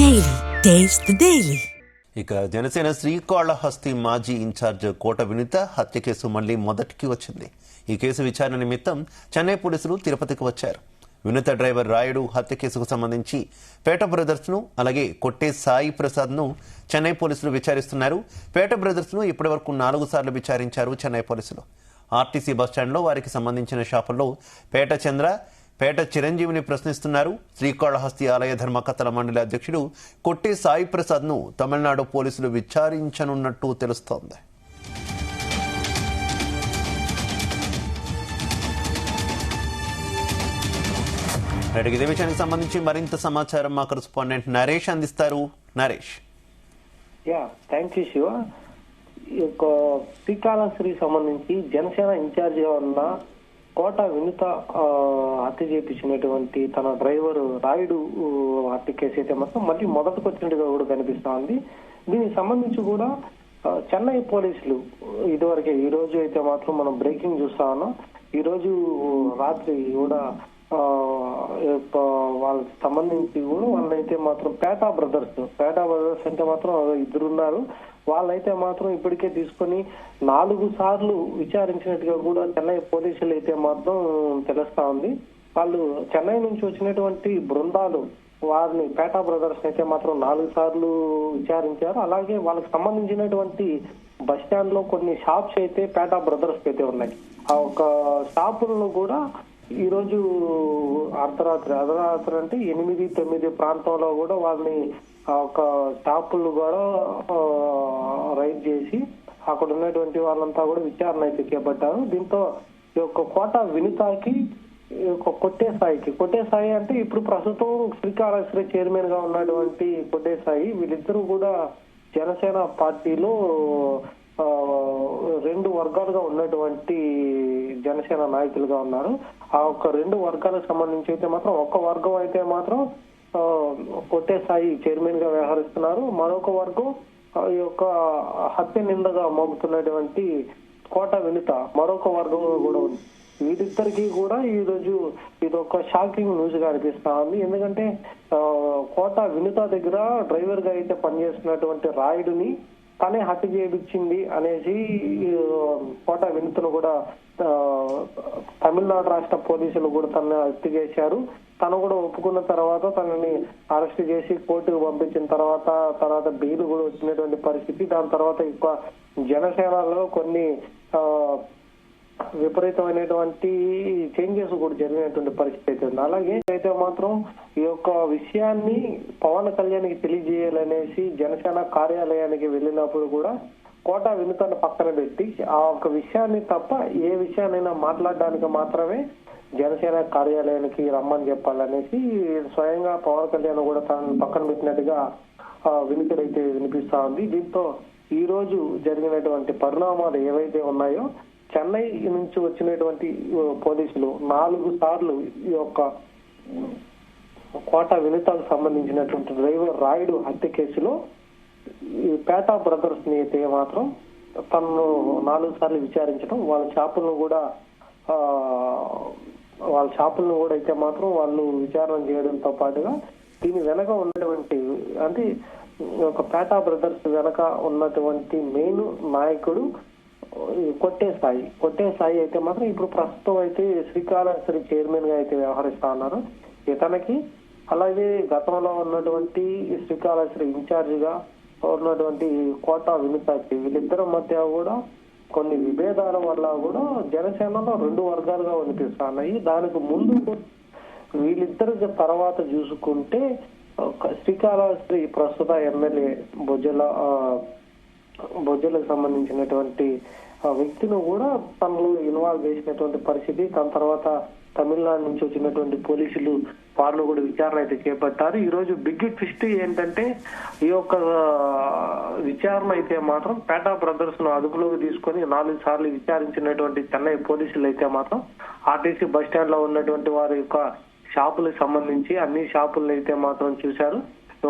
Daily. Taste the Daily. ఇక జనసేన శ్రీకాళహస్తి మాజీ incharge కోట వినిత హత్య కేసు మళ్లీ మొదటికి వచ్చింది. ఈ కేసు విచారణ నిమిత్తం చెన్నై పోలీసులు తిరుపతికి వచ్చారు. వినిత డ్రైవర్ రాయుడు హత్య కేసుకు సంబంధించి పేట బ్రదర్స్ ను అలాగే కొట్టే సాయి ప్రసాద్ ను చెన్నై పోలీసులు విచారిస్తున్నారు. పేట బ్రదర్స్ ను ఇప్పటివరకు 4 సార్లు విచారించారు చెన్నై పోలీసులు. ఆర్టీసీ బస్టాండ్లో వారికి సంబంధించిన షాపుల్లో పేట చంద్ర, పేట చిరంజీవిని ప్రశ్నిస్తున్నారు. శ్రీకాళహస్తి ఆలయ ధర్మకర్తల మండలి అధ్యక్షుడు కొట్టే సాయి ప్రసాద్ ను తమిళనాడు పోలీసులు విచారించనున్నట్టు తెలుస్తోంది. ఇదే విషయానికి సంబంధించి మరింత సమాచారం మా కరెస్పాండెంట్ నరేష్ అందిస్తారు. నరేష్. Thank you Siva. శ్రీకాళహస్తికి సంబంధించి జనసేన ఇన్ఛార్జ్ గా ఉన్న కోట వినిత హత్య చేయించినటువంటి తన డ్రైవర్ రాయుడు హత్య కేసు అయితే మాత్రం మళ్ళీ మొదటికి వచ్చినట్టుగా కూడా కనిపిస్తా ఉంది. దీనికి సంబంధించి కూడా చెన్నై పోలీసులు ఇదివరకే ఈ రోజు అయితే మాత్రం మనం బ్రేకింగ్ చూస్తా ఉన్నాం. ఈ రోజు రాత్రి కూడా వాళ్ళకి సంబంధించి కూడా వాళ్ళైతే మాత్రం పేటా బ్రదర్స్ అంటే మాత్రం 2 ఉన్నారు. వాళ్ళైతే మాత్రం ఇప్పటికే తీసుకొని 4 సార్లు విచారించినట్టుగా కూడా చెన్నై పోలీసులు అయితే మాత్రం తెలుస్తా ఉంది. వాళ్ళు చెన్నై నుంచి వచ్చినటువంటి బృందాలు వారిని పేటా బ్రదర్స్ అయితే మాత్రం 4 సార్లు విచారించారు. అలాగే వాళ్ళకి సంబంధించినటువంటి బస్ స్టాండ్ లో కొన్ని షాప్స్ అయితే పేటా బ్రదర్స్ అయితే ఉన్నాయి. ఆ ఒక షాపులను కూడా ఈ రోజు అర్ధరాత్రి అంటే 8-9 ప్రాంతంలో కూడా వాళ్ళని ఒక షాపులు కూడా రైడ్ చేసి అక్కడ ఉన్నటువంటి వాళ్ళంతా కూడా విచారణ అయితే చేపట్టారు. దీంతో ఈ యొక్క కోట వినితాకి కొట్టే సాయి అంటే ఇప్పుడు ప్రస్తుతం శ్రీకాళహస్తి చైర్మన్ గా ఉన్నటువంటి కొట్టే సాయి, వీళ్ళిద్దరూ కూడా జనసేన పార్టీలో 2 వర్గాలుగా ఉన్నటువంటి జనసేన నాయకులుగా ఉన్నారు. ఆ ఒక్క 2 వర్గాలకు సంబంధించి అయితే మాత్రం ఒక వర్గం అయితే మాత్రం కొట్టే సాయి చైర్మన్ గా వ్యవహరిస్తున్నారు. మరొక వర్గం ఈ యొక్క హత్య నిందగా మోపుతున్నటువంటి కోట వినిత మరొక వర్గం కూడా ఉంది. వీరిద్దరికి కూడా ఈ రోజు ఇది ఒక షాకింగ్ న్యూస్ గా అనిపిస్తా ఉంది. ఎందుకంటే కోట వినిత దగ్గర డ్రైవర్ గా అయితే పనిచేస్తున్నటువంటి రాయుడిని తనే హత్య చేయించింది అనేసి కోట వినితను కూడా తమిళనాడు రాష్ట్ర పోలీసులు కూడా తనని హత్య చేశారు. తను కూడా ఒప్పుకున్న తర్వాత తనని అరెస్ట్ చేసి కోర్టుకు పంపించిన తర్వాత బెయిల్ కూడా వచ్చినటువంటి పరిస్థితి. దాని తర్వాత ఎక్కువ జనసేనలో కొన్ని విపరీతమైనటువంటి చేంజెస్ కూడా జరిగినటువంటి పరిస్థితి అయితే ఉంది. అలాగే అయితే మాత్రం ఈ యొక్క విషయాన్ని పవన్ కళ్యాణ్కి తెలియజేయాలనేసి జనసేన కార్యాలయానికి వెళ్ళినప్పుడు కూడా కోట వినితను పక్కన పెట్టి ఆ ఒక విషయాన్ని తప్ప ఏ విషయాన్నైనా మాట్లాడడానికి మాత్రమే జనసేన కార్యాలయానికి రమ్మని చెప్పాలనేసి స్వయంగా పవన్ కళ్యాణ్ కూడా తనను పక్కన పెట్టినట్టుగా వినితనైతే వినిపిస్తా ఉంది. దీంతో ఈ రోజు జరిగినటువంటి పరిణామాలు ఏవైతే ఉన్నాయో చెన్నై నుంచి వచ్చినటువంటి పోలీసులు 4 సార్లు ఈ యొక్క కోట వినితకు సంబంధించినటువంటి డ్రైవర్ రాయుడు హత్య కేసులో ఈ పేటా బ్రదర్స్ ని అయితే మాత్రం తనను 4 సార్లు విచారించడం, వాళ్ళ షాపులను కూడా అయితే మాత్రం వాళ్ళు విచారణ చేయడంతో పాటుగా దీని వెనక ఉన్నటువంటి అంటే ఒక పేటా బ్రదర్స్ వెనక ఉన్నటువంటి మెయిన్ నాయకుడు కొట్టే సాయి అయితే మాత్రం ఇప్పుడు ప్రస్తుతం అయితే శ్రీకాళహస్తి చైర్మన్ గా అయితే వ్యవహరిస్తా ఉన్నారు. ఇతనికి అలాగే గతంలో ఉన్నటువంటి శ్రీకాళహస్తి ఇన్ఛార్జ్ గా ఉన్నటువంటి కోట వినితకి వీళ్ళిద్దరి మధ్య కూడా కొన్ని విభేదాల వల్ల కూడా జనసేనలో 2 వర్గాలుగా వినిపిస్తా ఉన్నాయి. దానికి ముందు వీళ్ళిద్దరికి తర్వాత చూసుకుంటే శ్రీకాళహస్తి ప్రస్తుత ఎమ్మెల్యే బొజ్జలకు సంబంధించినటువంటి వ్యక్తిని కూడా తనలో ఇన్వాల్వ్ చేసినటువంటి పరిస్థితి. దాని తర్వాత తమిళనాడు నుంచి వచ్చినటువంటి పోలీసులు వాళ్ళు కూడా విచారణ అయితే చేపట్టారు. ఈ రోజు బిగ్ ట్విస్ట్ ఏంటంటే ఈ యొక్క విచారణ అయితే మాత్రం పేటా బ్రదర్స్ ను అదుపులోకి తీసుకొని 4 సార్లు విచారించినటువంటి చెన్నై పోలీసులు అయితే మాత్రం ఆర్టీసీ బస్ స్టాండ్ లో ఉన్నటువంటి వారి యొక్క షాపులకు సంబంధించి అన్ని షాపులను అయితే మాత్రం చూశారు.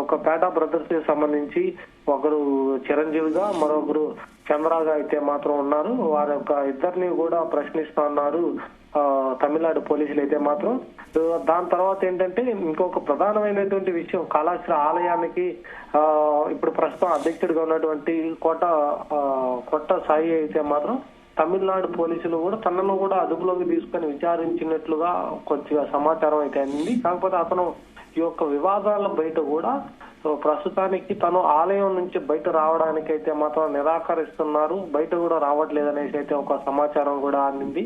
ఒక పేటా బ్రదర్స్ కి సంబంధించి ఒకరు చిరంజీవిగా మరొకరు చంద్రగా అయితే మాత్రం ఉన్నారు. వారి యొక్క ఇద్దరిని కూడా ప్రశ్నిస్తా ఉన్నారు. తమిళనాడు పోలీసులు అయితే మాత్రం. దాని తర్వాత ఏంటంటే ఇంకొక ప్రధానమైనటువంటి విషయం, కాళహస్తి ఆలయానికి ఇప్పుడు ప్రస్తుతం అధ్యక్షుడిగా ఉన్నటువంటి కొట్ట సాయి అయితే మాత్రం తమిళనాడు పోలీసులు కూడా తనను కూడా అదుపులోకి తీసుకొని విచారించినట్లుగా కొద్దిగా సమాచారం అయితే అందింది. కాకపోతే అతను ఈ యొక్క వివాదాల బయట కూడా ప్రస్తుతానికి తను ఆలయం నుంచి బయట రావడానికి అయితే మాత్రం నిరాకరిస్తున్నారు, బయట కూడా రావట్లేదు అనేసి అయితే ఒక సమాచారం కూడా అందింది.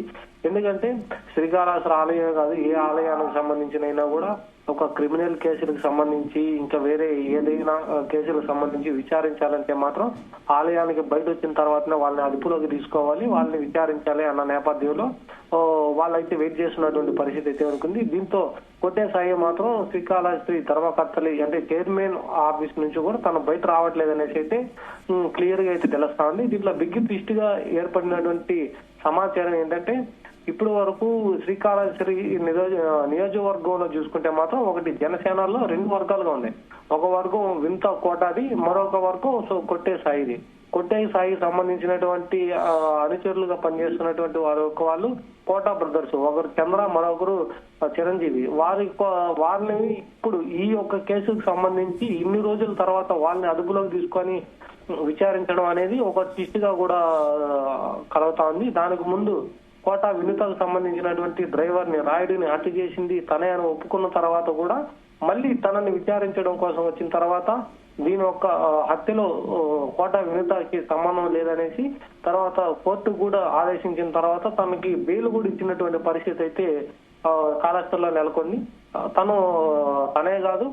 ఎందుకంటే శ్రీకాళహస్తి ఆలయం కాదు, ఏ ఆలయానికి సంబంధించిన కూడా ఒక క్రిమినల్ కేసులకు సంబంధించి ఇంకా వేరే ఏదైనా కేసులకు సంబంధించి విచారించాలంటే మాత్రం ఆలయానికి బయట వచ్చిన తర్వాతనే వాళ్ళని అదుపులోకి తీసుకోవాలి, వాళ్ళని విచారించాలి అన్న నేపథ్యంలో వాళ్ళైతే వెయిట్ చేస్తున్నటువంటి పరిస్థితి అయితే ఉంటుంది. దీంతో కొట్టే సాయి మాత్రం శ్రీకాళహస్తి ధర్మకర్తలి అంటే చైర్మన్ ఆఫీస్ నుంచి కూడా తను బయట రావట్లేదు అనేసి అయితే క్లియర్ గా అయితే తెలుస్తా ఉంది. దీంట్లో బిగ్ ట్విస్ట్ గా ఏర్పడినటువంటి సమాచారం ఏంటంటే ఇప్పుడు వరకు శ్రీకాళహస్తి నియోజకవర్గంలో చూసుకుంటే మాత్రం ఒకటి జనసేనలో 2 వర్గాలుగా ఉన్నాయి. ఒక వర్గం వింత కోటాది, మరొక వర్గం కొట్టే సాయిది. కొట్టే సాయి సంబంధించినటువంటి అనుచరులుగా పనిచేస్తున్నటువంటి వాళ్ళు కోటా బ్రదర్స్, ఒకరు చంద్ర మరొకరు చిరంజీవి. వారిని ఇప్పుడు ఈ యొక్క కేసుకు సంబంధించి ఇన్ని రోజుల తర్వాత వాళ్ళని అదుపులోకి తీసుకొని విచారించడం అనేది ఒక ట్విస్ట్ గా కూడా కలుగుతా ఉంది. దానికి ముందు కోటా వినుతకు సంబంధించినటువంటి డ్రైవర్ ని రాయుడిని హత్య చేసింది తనే అని ఒప్పుకున్న తర్వాత కూడా మళ్ళీ తనని విచారించడం కోసం వచ్చిన తర్వాత దీని యొక్క హత్యలో కోటా వినుతకి సంబంధం లేదనేసి తర్వాత కోర్టు కూడా ఆదేశించిన తర్వాత తనకి బెయిల్ కూడా ఇచ్చినటువంటి పరిస్థితి అయితే కాళహస్తిలో నెలకొంది. తనే కాదు,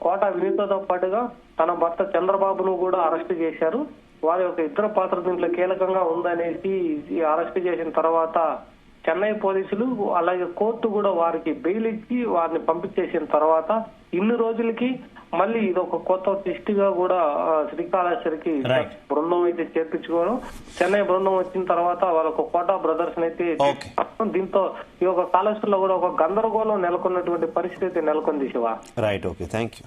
కోటా వినుతతో పాటుగా తన భర్త చంద్రబాబును కూడా అరెస్ట్ చేశారు. వారి యొక్క ఇద్దరు పాత్ర దీంట్లో కీలకంగా ఉందనేసి అరెస్ట్ చేసిన తర్వాత చెన్నై పోలీసులు అలాగే కోర్టు కూడా వారికి బెయిల్ ఇచ్చి వారిని పంపించేసిన తర్వాత ఇన్ని రోజులకి మళ్ళీ ఇది ఒక కొత్త ట్విస్ట్ గా కూడా శ్రీకాళహస్తికి బృందం అయితే చేర్పించుకోవడం. చెన్నై బృందం వచ్చిన తర్వాత వాళ్ళకు కోటా బ్రదర్స్ అయితే దీంతో ఈ యొక్క కాళహస్తిలో కూడా ఒక గందరగోళం నెలకొన్నటువంటి పరిస్థితి అయితే నెలకొంది. Shiva. Right, okay, thank you.